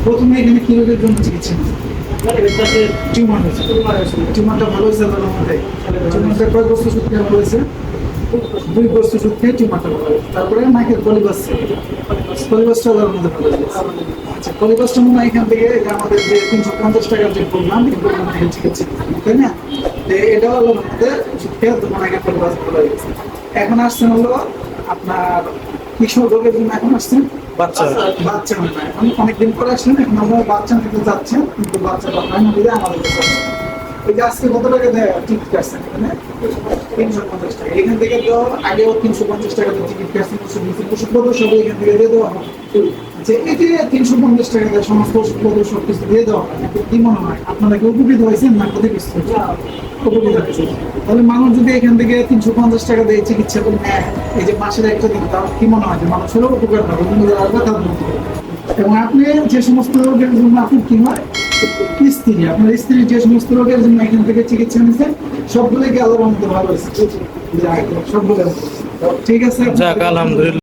প্রথমে এখানে কি রোগের জন্য চিকিৎসা টিউমার হয়েছে। টিউমারটা ভালো হয়েছে আল্লাহর রহমতে। টিউমারটা কয় বছর সূত্রে ভালো হয়েছে? 2 বছর সূত্রে টিউমারটা ভালো হয়েছে। তারপরে নাকের পলিবাস, পলিবাসটা আল্লাহর রহমতে ভালো হয়েছে। আচ্ছা, পলিবাসটা মনে হয় এখান থেকে আমাদের যে 350 টাকার যে প্রোগ্রাম, এই প্রোগ্রাম থেকে চিকিৎসা, তাই না? এটাও আল্লাহর রহমতে খেয়ে তোমার আগে পলিবাস ভালো হয়ে গেছে। এখন আসছেন হলো আপনার কিশোর রোগের জন্য। এখন আসছেন বাচ্চা হয় না, এখন অনেকদিন পরে আসলেন। এখন আমরা বাচ্চা নিতে যাচ্ছেন, কিন্তু বাচ্চাটা হয় না বলে আমাদের কাছে আসছেন। এই যে আজকে কত টাকা দেয় টিকিট কাটছেন এখানে? 350 টাকা। এখান থেকে তো আগেও 350 টাকা টিকিট কাটছেন, ওষুধপত্র সব এখান থেকে দিয়ে দেওয়া হবে। যে এই যে 350 টাকা দেয় সমস্ত ওষুধপত্র সব কিছু দিয়ে দেওয়া হয়, কি মনে হয় আপনারা কি উপকৃত হয়েছেন না ক্ষতিগ্রস্ত হয়েছেন? উপকৃত হয়েছে। তাহলে মানুষ যদি এখান থেকে 350 টাকা দিয়ে চিকিৎসা করে নেয় এই যে মাসের একটা দিন, তাহলে কি মনে হয় যে মানুষেরও উপকার হবে, এবং আপনি যে সমস্ত রোগের জন্য আপনার কি হয়, স্ত্রী, আপনার স্ত্রীর যে সমস্ত রোগের জন্য এখান থেকে চিকিৎসা নিচ্ছেন সবগুলোকে আল্লাহর রহমতে ভালো হয়েছে। সবগুলো ঠিক আছে, যাক আলহামদুলিল্লাহ।